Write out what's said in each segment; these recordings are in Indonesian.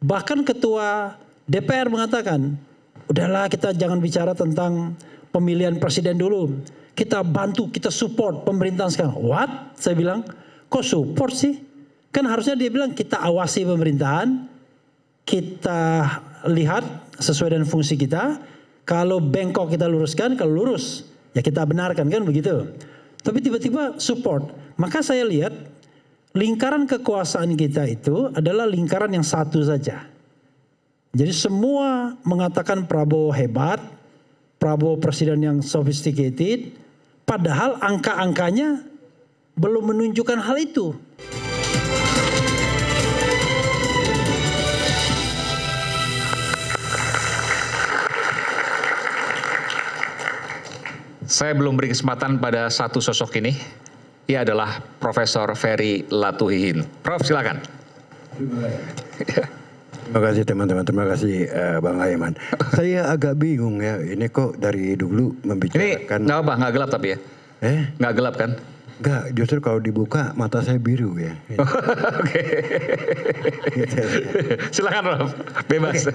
Bahkan ketua DPR mengatakan, udahlah kita jangan bicara tentang pemilihan presiden dulu. Kita bantu, kita support pemerintahan sekarang. What? Saya bilang, kok support sih? Kan harusnya dia bilang kita awasi pemerintahan, kita lihat sesuai dengan fungsi kita. Kalau bengkok kita luruskan, kalau lurus ya kita benarkan, kan begitu. Tapi tiba-tiba support. Maka saya lihat lingkaran kekuasaan kita itu adalah lingkaran yang satu saja. Jadi semua mengatakan Prabowo hebat, Prabowo presiden yang sophisticated, padahal angka-angkanya belum menunjukkan hal itu. Saya belum beri kesempatan pada satu sosok ini. Ia adalah Profesor Ferry Latuhihin. Prof, silakan. Terima kasih teman-teman, terima kasih Bang Aiman. Saya agak bingung ya, ini kok dari dulu membicarakan. Ini nggak gelap tapi ya? Nggak gelap kan? Nggak, justru kalau dibuka mata saya biru ya. Oke. Silakan Prof, bebas.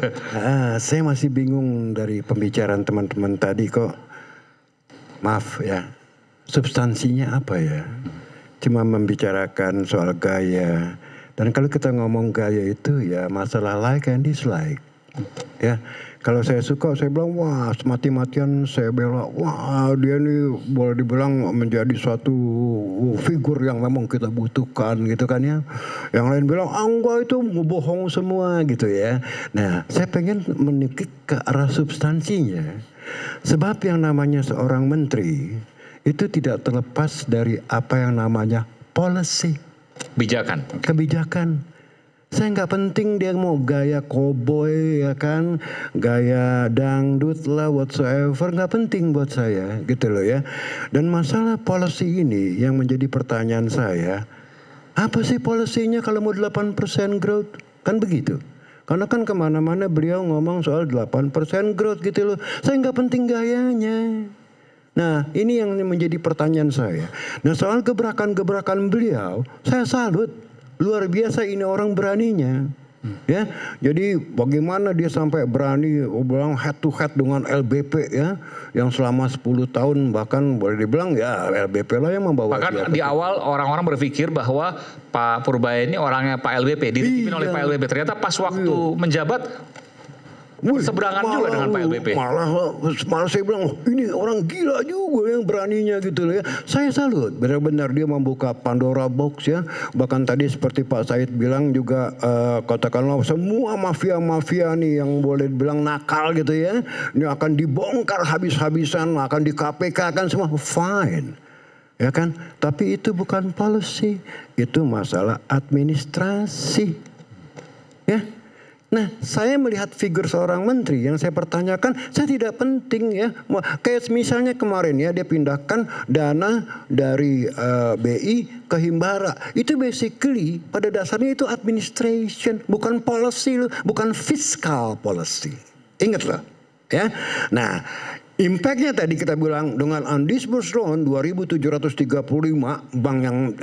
Saya masih bingung dari pembicaraan teman-teman tadi kok. Maaf ya, substansinya apa ya? Cuma membicarakan soal gaya. Dan kalau kita ngomong gaya itu ya masalah like and dislike. Ya, kalau saya suka saya bilang wah mati-matian saya bela, wah dia ini boleh dibilang menjadi suatu figur yang memang kita butuhkan gitu kan ya. Yang lain bilang enggak itu bohong semua gitu ya. Nah saya pengen menikik ke arah substansinya. Sebab yang namanya seorang menteri itu tidak terlepas dari apa yang namanya policy. Kebijakan. Saya nggak penting dia mau gaya koboi ya kan, gaya dangdut lah whatsoever, nggak penting buat saya gitu loh ya. Dan masalah policy ini yang menjadi pertanyaan saya, apa sih polisinya kalau mau 8% growth? Kan begitu. Karena kan kemana-mana beliau ngomong soal 8% growth gitu loh. Saya nggak penting gayanya. Nah ini yang menjadi pertanyaan saya. Nah soal gebrakan-gebrakan beliau, saya salut. Luar biasa ini orang beraninya. Ya, jadi bagaimana dia sampai berani bilang head to head dengan LBP ya, yang selama 10 tahun bahkan boleh dibilang ya LBP lah yang membawa. Bahkan di awal orang-orang berpikir bahwa Pak Purbaya ini orangnya Pak LBP, dititipin oleh Pak LBP. Ternyata pas waktu menjabat seberangan juga dengan Pak LBP. Malah saya bilang, oh, ini orang gila juga yang beraninya gitu loh ya. Saya salut, benar-benar dia membuka Pandora box ya. Bahkan tadi seperti Pak Said bilang juga katakanlah semua mafia-mafia nih yang boleh bilang nakal gitu ya. Ini akan dibongkar habis-habisan, akan di KPK kan semua fine. Ya kan? Tapi itu bukan policy, itu masalah administrasi. Ya. Nah, saya melihat figur seorang menteri yang saya pertanyakan, saya tidak penting ya. Kayak misalnya kemarin ya, dia pindahkan dana dari BI ke Himbara. Itu basically pada dasarnya itu administration, bukan policy, bukan fiscal policy. Ingat loh. Ya. Nah, impactnya tadi kita bilang dengan undisbursed loan 2.735 bank yang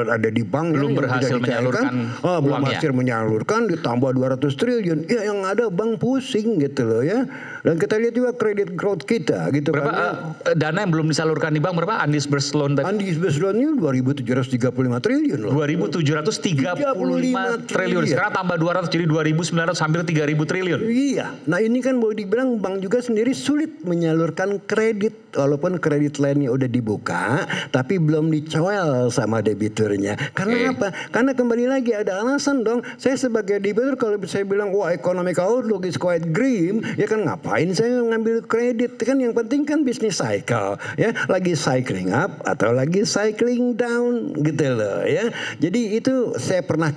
ada di bank belum berhasil menyalurkan belum berhasil menyalurkan ditambah 200 triliun ya yang ada bank pusing gitu loh ya. Dan kita lihat juga credit growth kita gitu berapa kan. Dana yang belum disalurkan di bank berapa undisbursed loan tadi? Undisbursed loan-nya 2.735 triliun loh. 2.735 triliun. Sekarang tambah 200 jadi 2.900 hampir 3.000 triliun. Iya. Nah ini kan boleh dibilang bank juga sendiri sulit menyalurkan kredit walaupun kredit lainnya udah dibuka tapi belum dicoel sama debiturnya. Karena apa? Karena kembali lagi ada alasan dong. Saya sebagai debitur kalau saya bilang wah economic outlook is quite grim, ya kan ngapain saya ngambil kredit? Kan yang penting kan bisnis cycle, ya lagi cycling up atau lagi cycling down gitu loh ya. Jadi itu saya pernah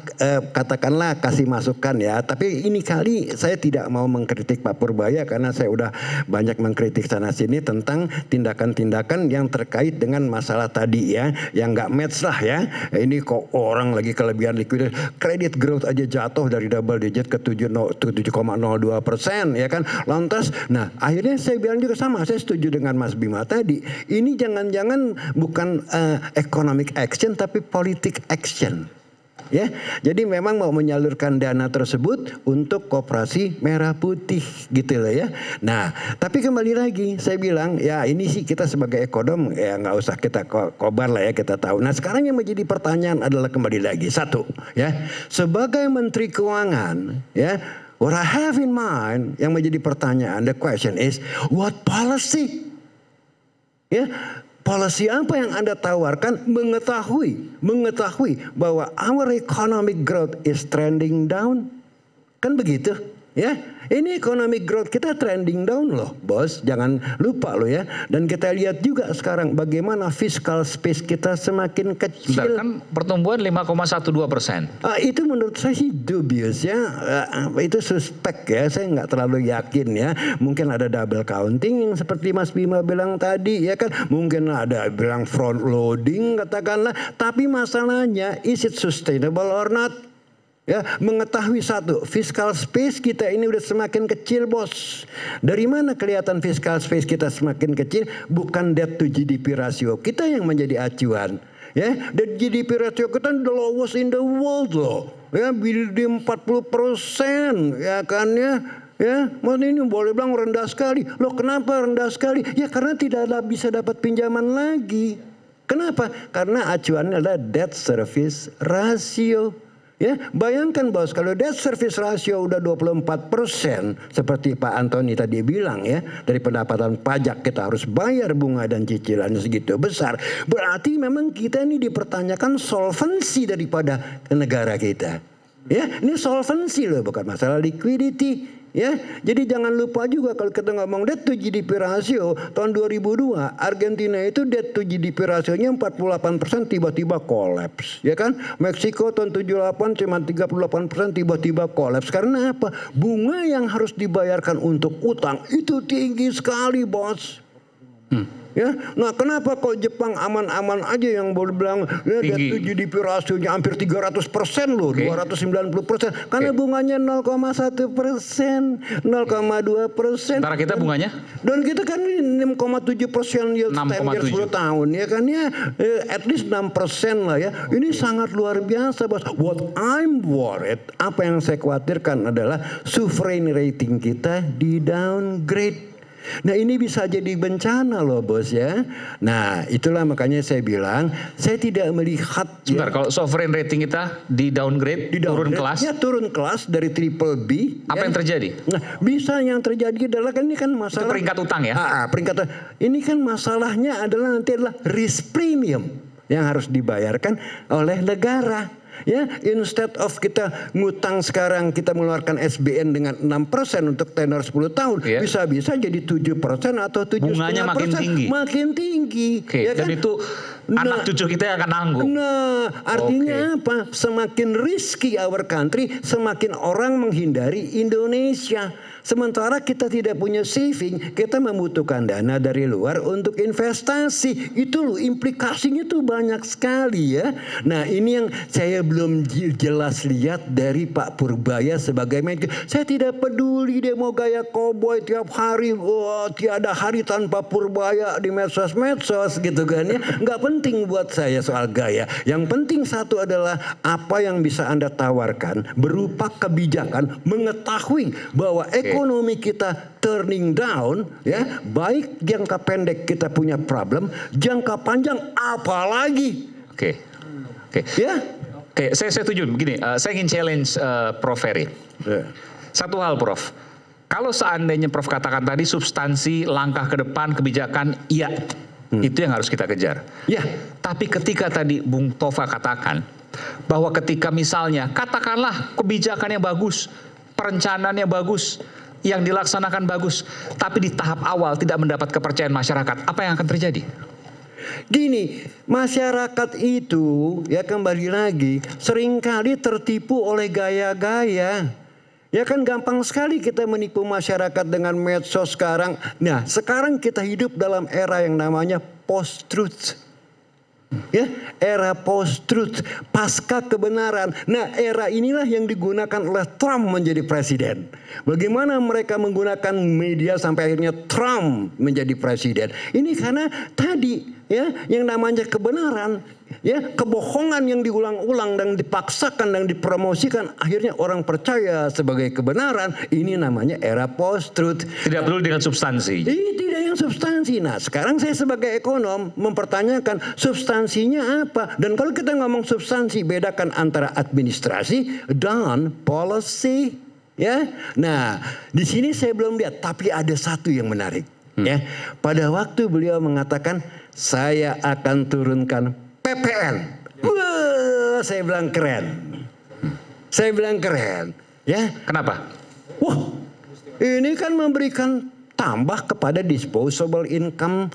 katakanlah kasih masukan ya. Tapi ini kali saya tidak mau mengkritik Pak Purbaya karena saya udah banyak mengkritik sana sini tentang tindakan-tindakan yang terkait dengan masalah tadi ya, yang nggak match lah ya. Ini kok orang lagi kelebihan likuiditas, kredit growth aja jatuh dari double digit ke 7,02% ya kan. Lantas, nah akhirnya saya bilang juga sama, saya setuju dengan Mas Bima tadi. Ini jangan-jangan bukan economic action tapi politic action. Ya, jadi memang mau menyalurkan dana tersebut untuk koperasi merah putih gitu loh ya. Nah, tapi kembali lagi saya bilang ya ini sih kita sebagai ekonom ya nggak usah kita kobar lah ya, kita tahu. Nah sekarang yang menjadi pertanyaan adalah kembali lagi satu ya, sebagai Menteri Keuangan ya, what I have in mind yang menjadi pertanyaan, the question is what policy ya. Policy apa yang Anda tawarkan mengetahui bahwa our economic growth is trending down? Kan begitu ya. Ini economic growth kita trending down loh bos, jangan lupa loh ya. Dan kita lihat juga sekarang bagaimana fiscal space kita semakin kecil. Bentar, kan pertumbuhan 5,12%. Itu menurut saya sih dubious ya, itu suspek ya, saya nggak terlalu yakin ya. Mungkin ada double counting yang seperti Mas Bima bilang tadi ya kan, mungkin ada bilang front loading katakanlah. Tapi masalahnya is it sustainable or not? Ya, mengetahui satu, fiscal space kita ini udah semakin kecil bos. Dari mana kelihatan fiscal space kita semakin kecil? Bukan debt to GDP ratio kita yang menjadi acuan. Ya, dan GDP ratio kita the lowest in the world loh. Ya, di 40% ya kan ya. Ya, maksudnya ini boleh bilang rendah sekali. Loh kenapa rendah sekali? Ya karena tidak bisa dapat pinjaman lagi. Kenapa? Karena acuannya adalah debt service ratio. Ya, bayangkan bos, kalau debt service ratio udah 24%, seperti Pak Antoni tadi bilang ya, dari pendapatan pajak kita harus bayar bunga dan cicilannya segitu besar. Berarti memang kita ini dipertanyakan solvensi daripada negara kita. Ya, ini solvensi loh, bukan masalah liquidity. Ya, jadi jangan lupa juga kalau kita ngomong debt to GDP ratio tahun 2002 Argentina itu debt to GDP rasionya 48% tiba-tiba kolaps, ya kan? Meksiko tahun 78 cuma 38% tiba-tiba kolaps. Karena apa? Bunga yang harus dibayarkan untuk utang itu tinggi sekali, bos. Ya, nah kenapa kok Jepang aman-aman aja yang boleh bilang ya debt to GDP rasionya hampir 300% loh, 290%. Karena bunganya 0,1%, 0,2%. Sementara kita bunganya? Dan kita kan 6,7% yield 10 tahun ya kan ya, at least 6% lah ya. Ini sangat luar biasa bos. What I'm worried, apa yang saya khawatirkan adalah sovereign rating kita di downgrade. Nah ini bisa jadi bencana loh bos ya. Nah itulah makanya saya bilang saya tidak melihat. Sebentar, kalau sovereign rating kita di downgrade, turun kelas? Ya turun kelas dari triple B. Apa yang terjadi? Nah bisa yang terjadi adalah kan ini kan masalah. Itu peringkat utang ya? Peringkat. Ini kan masalahnya adalah nanti adalah risk premium yang harus dibayarkan oleh negara. Ya, instead of kita ngutang sekarang kita mengeluarkan SBN dengan 6% untuk tenor 10 tahun, bisa-bisa jadi 7% atau 7,5%. Bunganya makin tinggi. Makin tinggi. Ya dan kan? itu anak cucu kita yang akan nanggung. Nah, artinya apa? Semakin risky our country, semakin orang menghindari Indonesia. Sementara kita tidak punya saving, kita membutuhkan dana dari luar untuk investasi. Itu loh implikasinya tuh banyak sekali ya. Nah ini yang saya belum jelas lihat dari Pak Purbaya sebagai Menko. Saya tidak peduli dia mau gaya koboi tiap hari. Tiada hari tanpa Purbaya di medsos-medsos gitu kan ya. Nggak penting buat saya soal gaya. Yang penting satu adalah apa yang bisa Anda tawarkan berupa kebijakan, mengetahui bahwa ekonomi kita turning down ya, baik jangka pendek kita punya problem, jangka panjang apalagi. Oke. Ya. Oke, saya setuju begini, saya ingin challenge Prof Ferry. Satu hal Prof, kalau seandainya Prof katakan tadi substansi langkah ke depan kebijakan iya, itu yang harus kita kejar. Ya. Tapi ketika tadi Bung Tova katakan bahwa ketika misalnya katakanlah kebijakannya bagus, perencanaannya bagus, yang dilaksanakan bagus, tapi di tahap awal tidak mendapat kepercayaan masyarakat, apa yang akan terjadi? Gini, masyarakat itu ya kembali lagi seringkali tertipu oleh gaya-gaya. Ya kan gampang sekali kita menipu masyarakat dengan medsos sekarang. Nah, sekarang kita hidup dalam era yang namanya post-truth. Ya, era post-truth, pasca kebenaran. Nah, era inilah yang digunakan oleh Trump menjadi presiden. Bagaimana mereka menggunakan media sampai akhirnya Trump menjadi presiden. Ini karena tadi ya yang namanya kebenaran ya kebohongan yang diulang-ulang dan dipaksakan dan dipromosikan, akhirnya orang percaya sebagai kebenaran. Ini namanya era post-truth. Tidak perlu dengan substansi. Tidak yang substansi. Nah, sekarang saya sebagai ekonom mempertanyakan substansinya apa. Dan kalau kita ngomong substansi, bedakan antara administrasi dan policy. Ya, nah di sini saya belum lihat, tapi ada satu yang menarik. Ya, pada waktu beliau mengatakan saya akan turunkan PPN. Wah, saya bilang keren. Saya bilang keren. Ya, Kenapa? wah, ini kan memberikan tambah kepada disposable income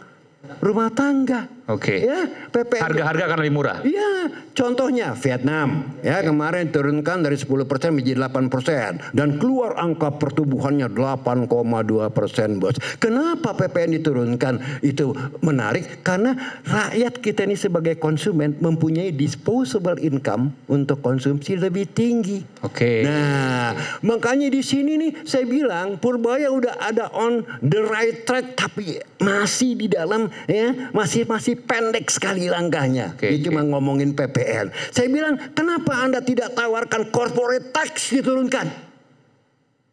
rumah tangga. Oke. Ya, PPN. Harga-harga akan lebih murah. Ya, contohnya Vietnam ya kemarin turunkan dari 10% menjadi 8% dan keluar angka pertumbuhannya 8,2%, bos. Kenapa PPN diturunkan? Itu menarik karena rakyat kita ini sebagai konsumen mempunyai disposable income untuk konsumsi lebih tinggi. Oke. Nah, makanya di sini nih saya bilang Purbaya udah ada on the right track, tapi masih di dalam ya masih pendek sekali langkahnya. Oke, Dia cuma ngomongin PPN. Saya bilang, kenapa Anda tidak tawarkan corporate tax diturunkan?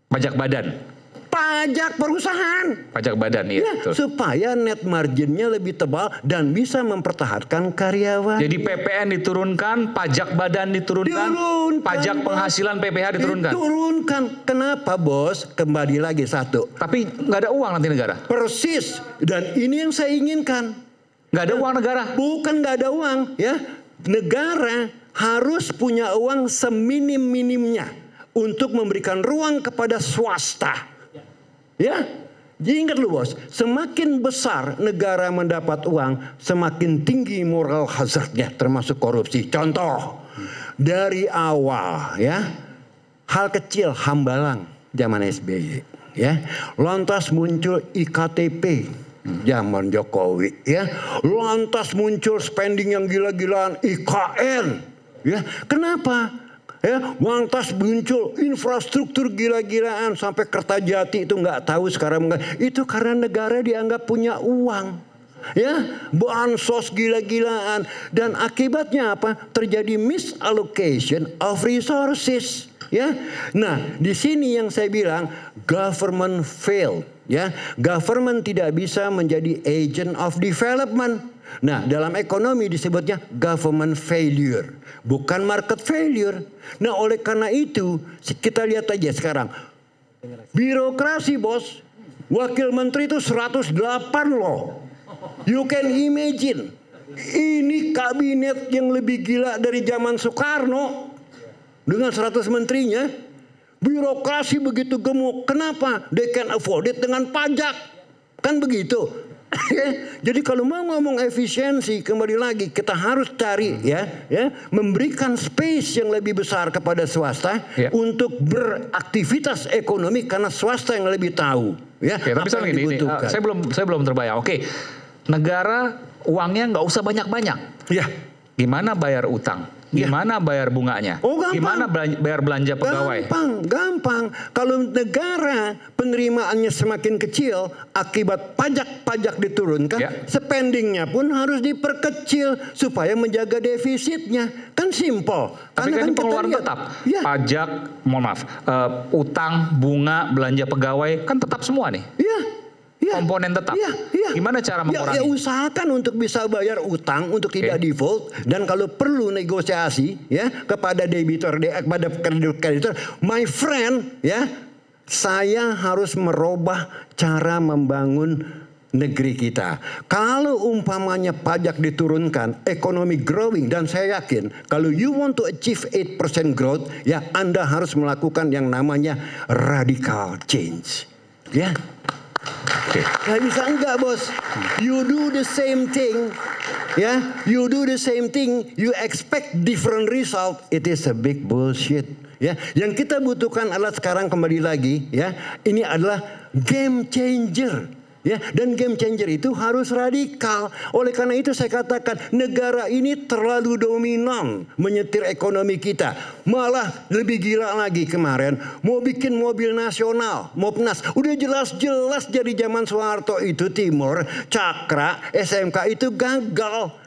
Pajak badan. Pajak perusahaan. Pajak badan, iya. Ya, Betul. supaya net marginnya lebih tebal dan bisa mempertahankan karyawan. Jadi PPN diturunkan, pajak badan diturunkan, pajak penghasilan PPH diturunkan. Diturunkan. Kenapa, bos? Kembali lagi satu. Tapi nggak ada uang nanti negara. Persis. Dan ini yang saya inginkan. Nggak ada uang negara. Bukan nggak ada uang, ya. Negara harus punya uang seminim-minimnya untuk memberikan ruang kepada swasta. Ya, jadi ingat lu bos, semakin besar negara mendapat uang, semakin tinggi moral hazardnya, termasuk korupsi. Contoh, dari awal, ya, hal kecil Hambalang zaman SBY, ya, lantas muncul IKTP. Zaman Jokowi, ya, lantas muncul spending yang gila-gilaan IKN, ya, kenapa? Ya, lantas muncul infrastruktur gila-gilaan sampai Kertajati itu nggak tahu sekarang itu karena negara dianggap punya uang, ya, bansos gila-gilaan dan akibatnya apa? Terjadi misallocation of resources, ya. Nah, di sini yang saya bilang government failed. Ya, government tidak bisa menjadi agent of development. Nah, dalam ekonomi disebutnya government failure, bukan market failure. Nah, oleh karena itu kita lihat aja sekarang. Birokrasi, bos. Wakil menteri itu 108 loh. You can imagine. Ini kabinet yang lebih gila dari zaman Soekarno dengan 100 menterinya. Birokrasi begitu gemuk. Kenapa? They can afford it dengan pajak. Kan begitu. Jadi kalau mau ngomong efisiensi, kembali lagi kita harus cari ya memberikan space yang lebih besar kepada swasta untuk beraktivitas ekonomi karena swasta yang lebih tahu ya. Tapi apa yang ini, dibutuhkan. saya belum terbayang. Oke, negara uangnya nggak usah banyak-banyak. Ya. Gimana bayar utang? Gimana bayar bunganya? Oh, gampang. Gimana bayar belanja pegawai? Gampang. Kalau negara penerimaannya semakin kecil akibat pajak-pajak diturunkan, spendingnya pun harus diperkecil supaya menjaga defisitnya. Kan simple. Tapi kan ini pengeluaran tetap. Ya. Pajak, mohon maaf, utang, bunga, belanja pegawai kan tetap semua nih. Iya. Komponen tetap. Gimana cara mengurangi? Ya usahakan untuk bisa bayar utang untuk tidak default dan kalau perlu negosiasi ya kepada debitor kepada kreditor. My friend, ya, saya harus merubah cara membangun negeri kita. Kalau umpamanya pajak diturunkan, ekonomi growing, dan saya yakin kalau you want to achieve 8% growth, ya Anda harus melakukan yang namanya radical change. Ya. Gak bisa enggak, bos. You do the same thing, ya. You do the same thing, you expect different result. It is a big bullshit. Ya, yang kita butuhkan adalah sekarang kembali lagi, ya. Ini adalah game changer. Ya, dan game changer itu harus radikal. Oleh karena itu saya katakan negara ini terlalu dominan menyetir ekonomi kita. Malah lebih gila lagi kemarin mau bikin mobil nasional, Mopnas. Udah jelas-jelas jadi zaman Soeharto itu Timur, Cakra, SMK itu gagal.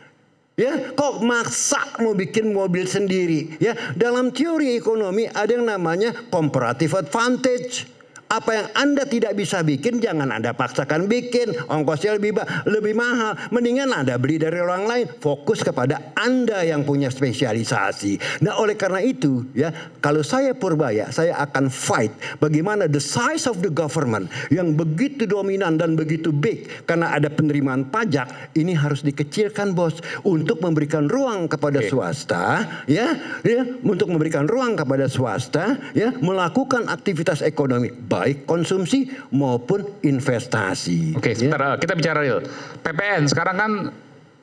Ya, kok maksa mau bikin mobil sendiri? Ya, dalam teori ekonomi ada yang namanya comparative advantage. Apa yang Anda tidak bisa bikin, jangan Anda paksakan bikin. Ongkosnya lebih mahal. Mendingan Anda beli dari orang lain. Fokus kepada Anda yang punya spesialisasi. Nah, oleh karena itu, ya, kalau saya Purbaya, saya akan fight bagaimana the size of the government yang begitu dominan dan begitu big karena ada penerimaan pajak, ini harus dikecilkan, bos, untuk memberikan ruang kepada swasta, ya, untuk memberikan ruang kepada swasta, ya, melakukan aktivitas ekonomi baik konsumsi maupun investasi. Oke, sebentar, kita bicara real. PPN sekarang kan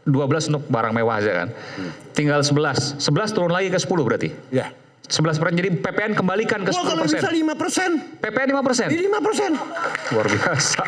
12 untuk barang mewah aja kan. Tinggal 11 turun lagi ke 10 berarti. Ya. 11%, jadi PPN kembalikan ke 10%. Kalau bisa 5%. PPN 5%. Di 5%. Luar biasa.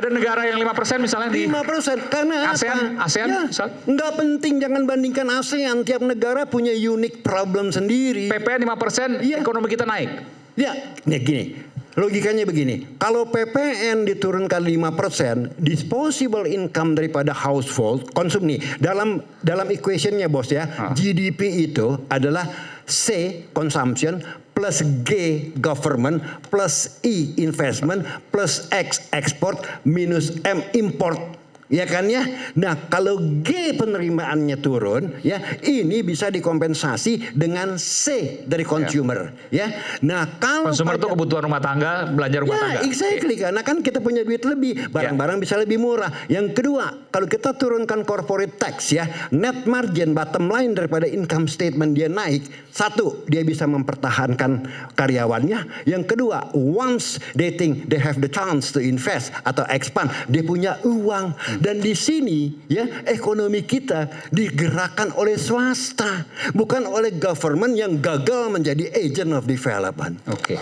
Ada negara yang 5% misalnya di 5%. Karena ASEAN, apa? ASEAN Ya, misal. nggak penting, jangan bandingkan ASEAN. Tiap negara punya unique problem sendiri. PPN 5%, Iya. ekonomi kita naik. Ya, nih gini. Logikanya begini, kalau PPN diturunkan 5%, disposable income daripada household, konsum nih, dalam equationnya bos ya, GDP itu adalah C, consumption, plus G, government, plus E, investment, plus X, export, minus M, import. Ya kan ya. Nah, kalau G penerimaannya turun, ya, ini bisa dikompensasi dengan C dari consumer, ya. Nah, kalau Consumer itu kebutuhan rumah tangga, belanja rumah tangga. ya, exactly. Karena kan kita punya duit lebih, barang-barang bisa lebih murah. Yang kedua, kalau kita turunkan corporate tax, ya, net margin, bottom line daripada income statement dia naik. Satu, dia bisa mempertahankan karyawannya. Yang kedua, once they think they have the chance to invest atau expand, dia punya uang. Dan di sini, ya, ekonomi kita digerakkan oleh swasta, bukan oleh government yang gagal menjadi agent of development. Oke.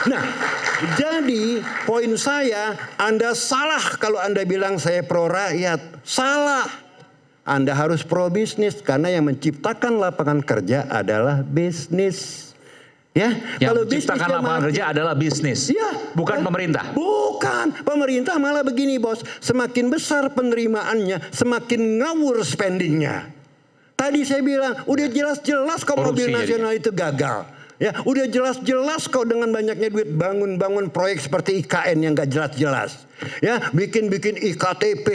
Nah, jadi poin saya, Anda salah kalau Anda bilang saya pro rakyat. Salah. Anda harus pro bisnis karena yang menciptakan lapangan kerja adalah bisnis. Ya, Yang kalau menciptakan bisnisnya lapangan mati, kerja adalah bisnis, ya, bukan ya, pemerintah. Bukan, pemerintah malah begini, bos. Semakin besar penerimaannya, semakin ngawur spendingnya. Tadi saya bilang, udah jelas-jelas kok mobil nasional itu gagal. Ya, udah jelas-jelas kok dengan banyaknya duit bangun-bangun proyek seperti IKN yang gak jelas-jelas. Ya, bikin-bikin IKTP,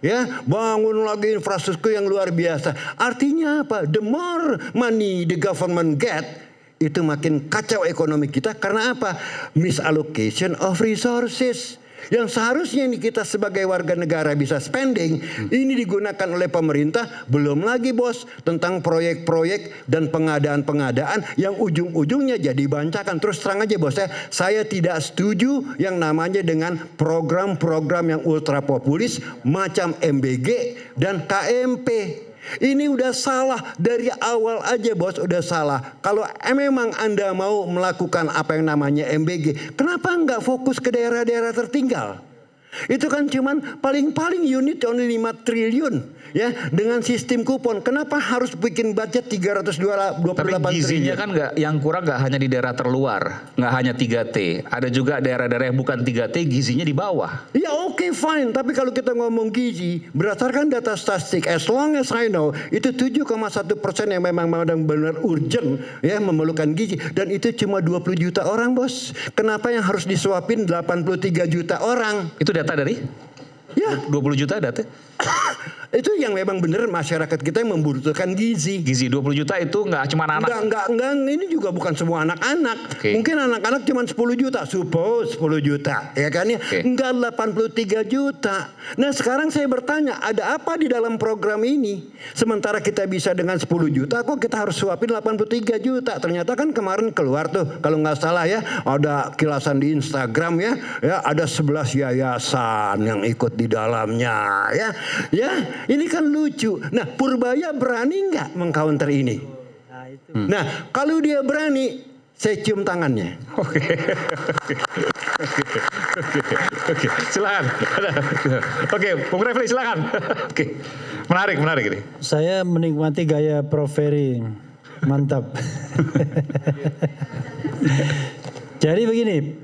ya, bangun lagi infrastruktur yang luar biasa. Artinya apa? The more money the government get, itu makin kacau ekonomi kita. Karena apa? Misallocation of resources. Yang seharusnya ini kita sebagai warga negara bisa spending, ini digunakan oleh pemerintah. Belum lagi, bos, tentang proyek-proyek dan pengadaan-pengadaan yang ujung-ujungnya jadi bancakan. Terus terang aja, bos, saya tidak setuju yang namanya dengan program-program yang ultra populis macam MBG dan KMP. Ini udah salah dari awal aja, bos, udah salah. Kalau memang Anda mau melakukan apa yang namanya MBG, kenapa nggak fokus ke daerah-daerah tertinggal? Itu kan cuman paling-paling unit only 5 triliun, ya, dengan sistem kupon. Kenapa harus bikin budget 328 Tapi gizinya triliun? kan nggak, yang kurang nggak hanya di daerah terluar, nggak hanya 3T, ada juga daerah-daerah yang bukan 3T gizinya di bawah. Ya, oke, fine. Tapi kalau kita ngomong gizi, berdasarkan data statistik, as long as I know, itu 7,1% yang memang benar-benar urgent, ya, memerlukan gizi. Dan itu cuma 20 juta orang, bos. Kenapa yang harus disuapin 83 juta orang? Itu data dari? Ya, 20 juta data? itu yang memang benar masyarakat kita yang membutuhkan gizi. Gizi 20 juta itu nggak cuma anak-anak. Enggak, ini juga bukan semua anak-anak. Oke. Mungkin anak-anak cuma 10 juta, suppose 10 juta, ya kan ya. Oke. Enggak 83 juta. Nah, sekarang saya bertanya, ada apa di dalam program ini? Sementara kita bisa dengan 10 juta, kok kita harus suapin 83 juta? Ternyata kan kemarin keluar tuh, kalau nggak salah ya, ada kilasan di Instagram ya, ada 11 yayasan yang ikut di dalamnya, ya. Ya, ini kan lucu. Nah, Purbaya berani nggak mengcounter ini? Nah, kalau dia berani, saya cium tangannya. Oke. Silakan. Oke, Bung Refli silakan. Oke. Menarik ini. Saya menikmati gaya Prof. Ferry. Mantap. Jadi begini,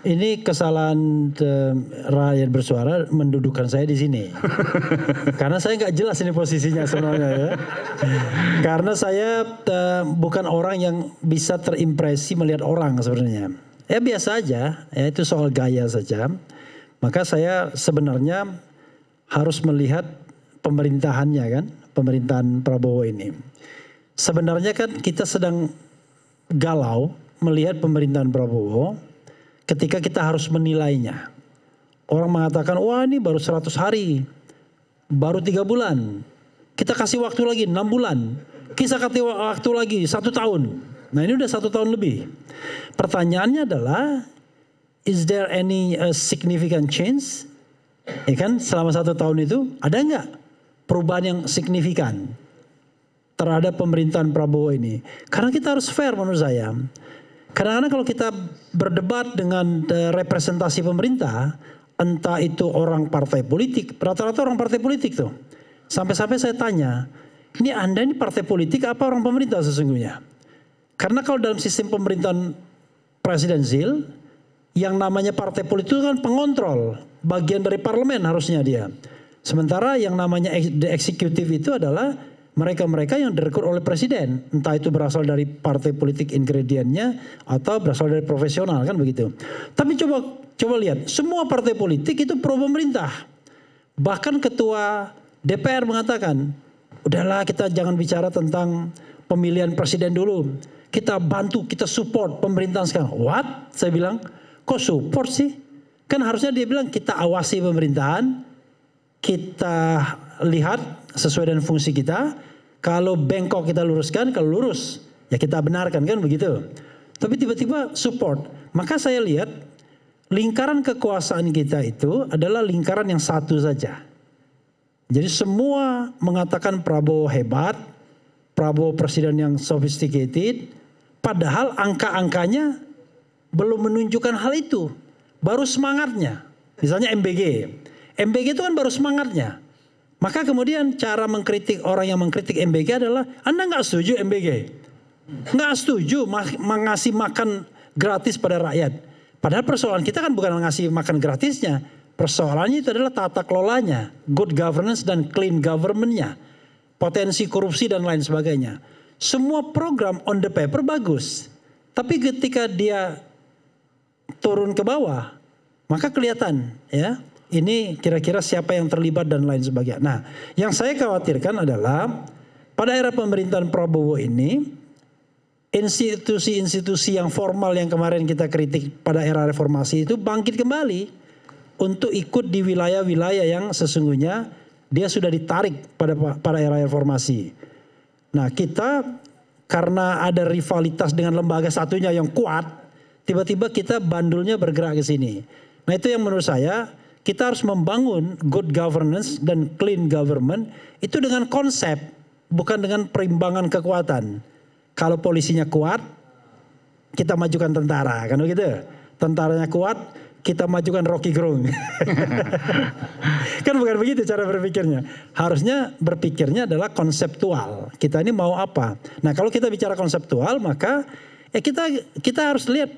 Ini kesalahan rakyat bersuara mendudukan saya di sini. Karena saya nggak jelas ini posisinya sebenarnya ya. Karena saya bukan orang yang bisa terimpresi melihat orang sebenarnya. Ya biasa aja, ya itu soal gaya saja. Maka saya sebenarnya harus melihat pemerintahannya kan, pemerintahan Prabowo ini. Sebenarnya kan kita sedang galau melihat pemerintahan Prabowo ketika kita harus menilainya. Orang mengatakan, wah ini baru 100 hari, baru 3 bulan. Kita kasih waktu lagi 6 bulan. Kita kasih waktu lagi 1 tahun. Nah ini udah 1 tahun lebih. Pertanyaannya adalah, is there any significant change? Ya kan selama 1 tahun itu ada nggak perubahan yang signifikan terhadap pemerintahan Prabowo ini? Karena kita harus fair menurut saya. Kadang-kadang kalau kita berdebat dengan representasi pemerintah, entah itu orang partai politik, rata-rata orang partai politik tuh. Sampai-sampai saya tanya, ini Anda ini partai politik apa orang pemerintah sesungguhnya? Karena kalau dalam sistem pemerintahan presidensil, yang namanya partai politik itu kan pengontrol, bagian dari parlemen harusnya dia. Sementara yang namanya eksekutif itu adalah mereka-mereka yang direkrut oleh presiden, entah itu berasal dari partai politik ingredientnya atau berasal dari profesional kan begitu. Tapi coba lihat, semua partai politik itu pro pemerintah. Bahkan ketua DPR mengatakan, udahlah kita jangan bicara tentang pemilihan presiden dulu. Kita bantu, kita support pemerintahan sekarang. What? Saya bilang, kok support sih? Kan harusnya dia bilang kita awasi pemerintahan, kita lihat sesuai dengan fungsi kita. Kalau bengkok kita luruskan, kalau lurus ya kita benarkan kan begitu. Tapi tiba-tiba support. Maka saya lihat lingkaran kekuasaan kita itu adalah lingkaran yang satu saja. Jadi semua mengatakan Prabowo hebat, Prabowo presiden yang sophisticated, padahal angka-angkanya belum menunjukkan hal itu. Baru semangatnya. Misalnya MBG. MBG itu kan baru semangatnya. Maka kemudian cara mengkritik orang yang mengkritik MBG adalah, Anda nggak setuju MBG, nggak setuju mengasih makan gratis pada rakyat. Padahal persoalan kita kan bukan mengasih makan gratisnya, persoalannya itu adalah tata kelolanya, good governance dan clean government-nya, potensi korupsi dan lain sebagainya. Semua program on the paper bagus, tapi ketika dia turun ke bawah, maka kelihatan ya. Ini kira-kira siapa yang terlibat dan lain sebagainya. Nah, yang saya khawatirkan adalah pada era pemerintahan Prabowo ini, institusi-institusi yang formal yang kemarin kita kritik pada era reformasi itu bangkit kembali untuk ikut di wilayah-wilayah yang sesungguhnya dia sudah ditarik pada era reformasi. Nah, kita karena ada rivalitas dengan lembaga satunya yang kuat, tiba-tiba kita bandulnya bergerak ke sini. Nah, itu yang menurut saya kita harus membangun good governance dan clean government itu dengan konsep, bukan dengan perimbangan kekuatan. Kalau polisinya kuat, kita majukan tentara, kan begitu? Tentaranya kuat, kita majukan Rocky Gerung. Kan bukan begitu cara berpikirnya. Harusnya berpikirnya adalah konseptual. Kita ini mau apa? Nah, kalau kita bicara konseptual, maka ya kita harus lihat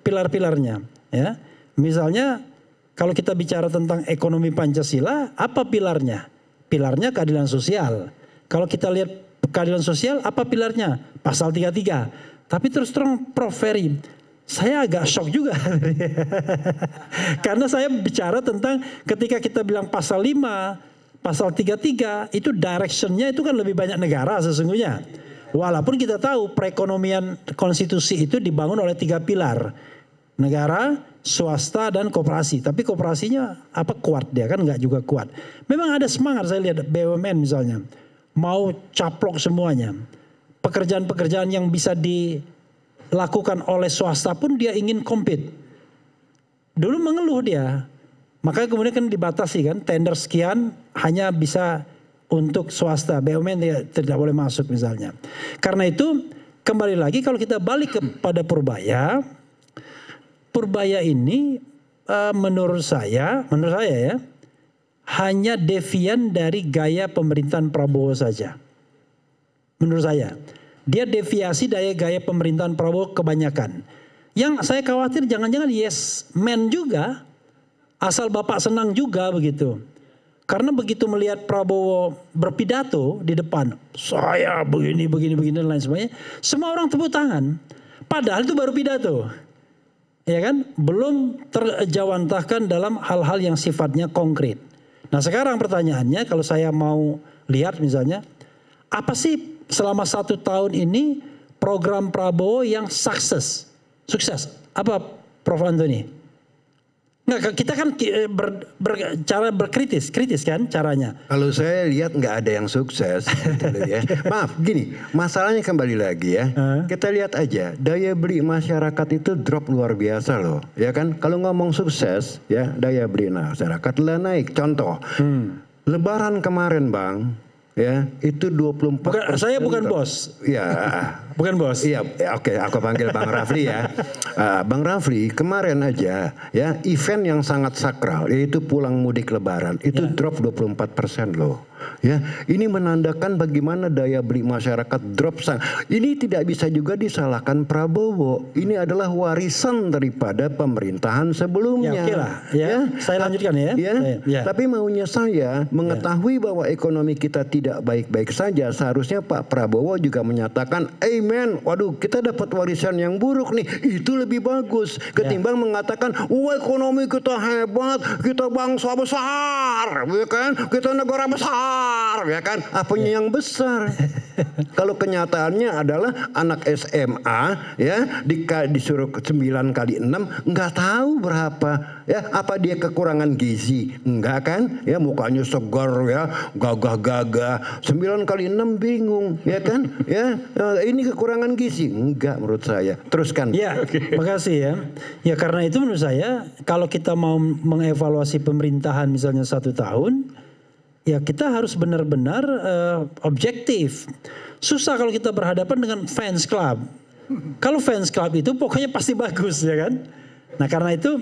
pilar-pilarnya, ya. Misalnya kalau kita bicara tentang ekonomi Pancasila, apa pilarnya? Pilarnya keadilan sosial. Kalau kita lihat keadilan sosial, apa pilarnya? Pasal 33. Tapi terus terang Prof. Ferry, saya agak shock juga. Karena saya bicara tentang ketika kita bilang pasal 5, pasal 33, itu directionnya itu kan lebih banyak negara sesungguhnya. Walaupun kita tahu perekonomian konstitusi itu dibangun oleh 3 pilar. Negara, swasta dan koperasi. Tapi koperasinya apa kuat dia kan nggak juga kuat. Memang ada semangat saya lihat BUMN misalnya. Mau caplok semuanya. Pekerjaan-pekerjaan yang bisa dilakukan oleh swasta pun dia ingin compete. Dulu mengeluh dia. Makanya kemudian kan dibatasi kan. Tender sekian hanya bisa untuk swasta. BUMN tidak boleh masuk misalnya. Karena itu kembali lagi kalau kita balik kepada Purbaya. Purbaya ini menurut saya ya hanya devian dari gaya pemerintahan Prabowo saja. Menurut saya dia deviasi dari gaya pemerintahan Prabowo kebanyakan. Yang saya khawatir jangan-jangan yes man juga, asal Bapak senang juga begitu. Karena begitu melihat Prabowo berpidato di depan, saya begini dan lain sebagainya, semua orang tepuk tangan. Padahal itu baru pidato. Ya kan? Belum terjawantahkan dalam hal-hal yang sifatnya konkret. Nah sekarang pertanyaannya, kalau saya mau lihat misalnya, apa sih selama 1 tahun ini program Prabowo yang sukses? Apa Prof. Antoni? Nggak, kita kan cara kritis kan caranya. Kalau saya lihat nggak ada yang sukses. Gitu loh ya. Maaf, gini, masalahnya kembali lagi ya. Kita lihat aja, daya beli masyarakat itu drop luar biasa loh. Ya kan, kalau ngomong sukses, ya daya beli masyarakat lah naik. Contoh, Lebaran kemarin Bang, ya itu 24%. Saya bukan bos. Ya, bukan bos. Iya, oke, aku panggil Bang Rafli ya. Bang Rafli kemarin aja ya event yang sangat sakral yaitu pulang mudik Lebaran itu drop 24% loh. Ya, ini menandakan bagaimana daya beli masyarakat drop Ini tidak bisa juga disalahkan Prabowo. Ini adalah warisan daripada pemerintahan sebelumnya. Ya, oke lah. Ya, saya lanjutkan ya. Ya. Tapi maunya saya mengetahui bahwa ekonomi kita tidak baik-baik saja. Seharusnya Pak Prabowo juga menyatakan, amen. Waduh, kita dapat warisan yang buruk nih. Itu lebih bagus ketimbang mengatakan, wah ekonomi kita hebat, kita bangsa besar, ya kan? Kita negara besar. Ya kan, apanya yang besar? Kalau kenyataannya adalah anak SMA ya disuruh 9 kali 6 nggak tahu berapa ya, apa dia kekurangan gizi? Enggak kan? Ya mukanya segar ya, gagah-gagah. 9 kali 6 bingung ya kan? Ya ini kekurangan gizi? Enggak menurut saya. Teruskan. Ya, makasih ya. Ya karena itu menurut saya kalau kita mau mengevaluasi pemerintahan misalnya 1 tahun, ya kita harus benar-benar objektif. Susah kalau kita berhadapan dengan fans club. Kalau fans club itu pokoknya pasti bagus ya kan. Nah karena itu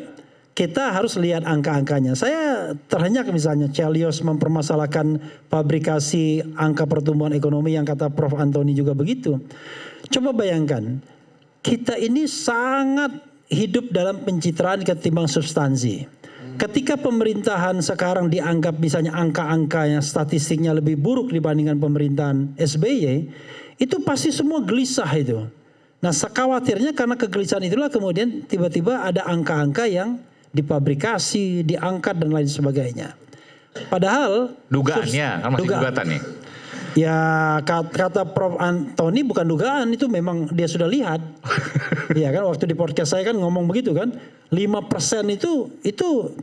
kita harus lihat angka-angkanya. Saya terhenyak misalnya Chelios mempermasalahkan fabrikasi angka pertumbuhan ekonomi yang kata Prof. Antoni juga begitu. Coba bayangkan, kita ini sangat hidup dalam pencitraan ketimbang substansi. Ketika pemerintahan sekarang dianggap misalnya angka-angkanya statistiknya lebih buruk dibandingkan pemerintahan SBY, itu pasti semua gelisah itu. Nah khawatirnya karena kegelisahan itulah kemudian tiba-tiba ada angka-angka yang dipabrikasi, diangkat dan lain sebagainya. Padahal dugaannya kan masih gugatan nih. Ya kata Prof. Antoni bukan dugaan, itu memang dia sudah lihat. Iya kan, waktu di podcast saya kan ngomong begitu kan, 5% itu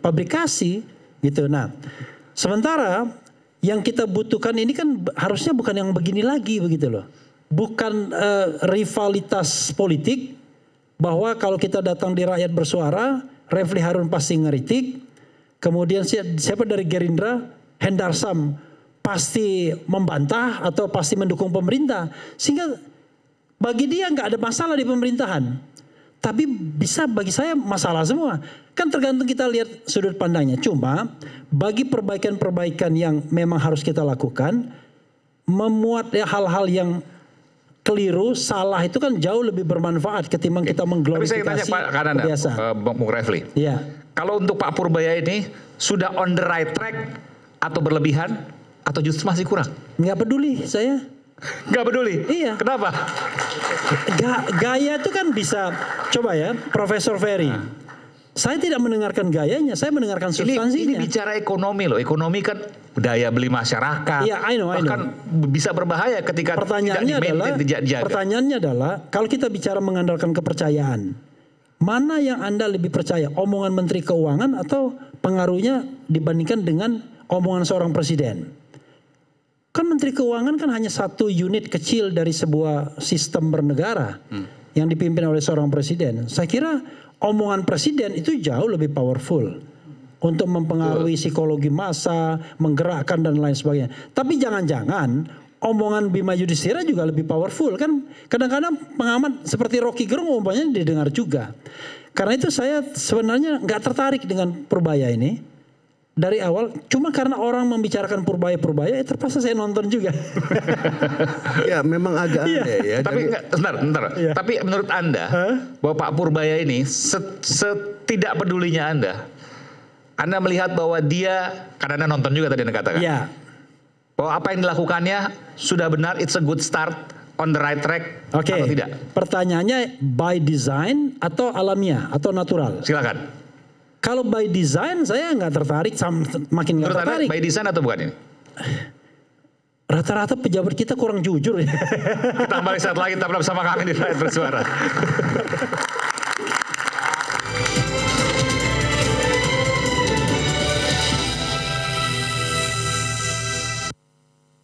pabrikasi gitu. Nah, sementara yang kita butuhkan ini kan harusnya bukan yang begini lagi begitu loh. Bukan rivalitas politik bahwa kalau kita datang di rakyat bersuara, Refli Harun pasti ngeritik. Kemudian siapa dari Gerindra, Hendarsam pasti membantah atau pasti mendukung pemerintah, sehingga bagi dia nggak ada masalah di pemerintahan, tapi bisa bagi saya masalah semua. Kan tergantung kita lihat sudut pandangnya. Cuma bagi perbaikan-perbaikan yang memang harus kita lakukan, memuat hal-hal yang keliru, salah itu kan jauh lebih bermanfaat ketimbang kita mengglorifikasi kebiasaan. Bung Refli, ya. Kalau untuk Pak Purbaya ini sudah on the right track atau berlebihan? Atau justru masih kurang? Nggak peduli saya. Nggak peduli? Iya. Kenapa? Gaya itu kan bisa, coba ya Profesor Ferry. Saya tidak mendengarkan gayanya, saya mendengarkan substansinya. Ini bicara ekonomi loh. Ekonomi kan daya beli masyarakat. Iya, I know. Bahkan bisa berbahaya ketika Pertanyaannya adalah kalau kita bicara mengandalkan kepercayaan, mana yang Anda lebih percaya? Omongan Menteri Keuangan atau pengaruhnya dibandingkan dengan omongan seorang presiden? Kan Menteri Keuangan kan hanya satu unit kecil dari sebuah sistem bernegara yang dipimpin oleh seorang presiden. Saya kira omongan presiden itu jauh lebih powerful untuk mempengaruhi psikologi massa, menggerakkan dan lain sebagainya. Tapi jangan-jangan omongan Bima Yudhistira juga lebih powerful kan? Kadang-kadang pengamat seperti Rocky Gerung umpamanya didengar juga. Karena itu saya sebenarnya nggak tertarik dengan Purbaya ini. dari awal. Cuma karena orang membicarakan Purbaya, ya terpaksa saya nonton juga. Ya memang agak aneh ya. Tapi bentar. Iya. Tapi menurut Anda bahwa Pak Purbaya ini setidak pedulinya Anda melihat bahwa dia, karena Anda nonton juga tadi Anda katakan, Ya, bahwa apa yang dilakukannya sudah benar, it's a good start, on the right track, oke. atau tidak? Pertanyaannya by design atau alamiah atau natural? Silakan. Kalau by design saya nggak tertarik, makin nggak Menurut Anda tertarik. by design atau bukan ini? Rata-rata pejabat kita kurang jujur ya. Kita kembali saat lagi, tetap bersama kami di Rakyat Bersuara.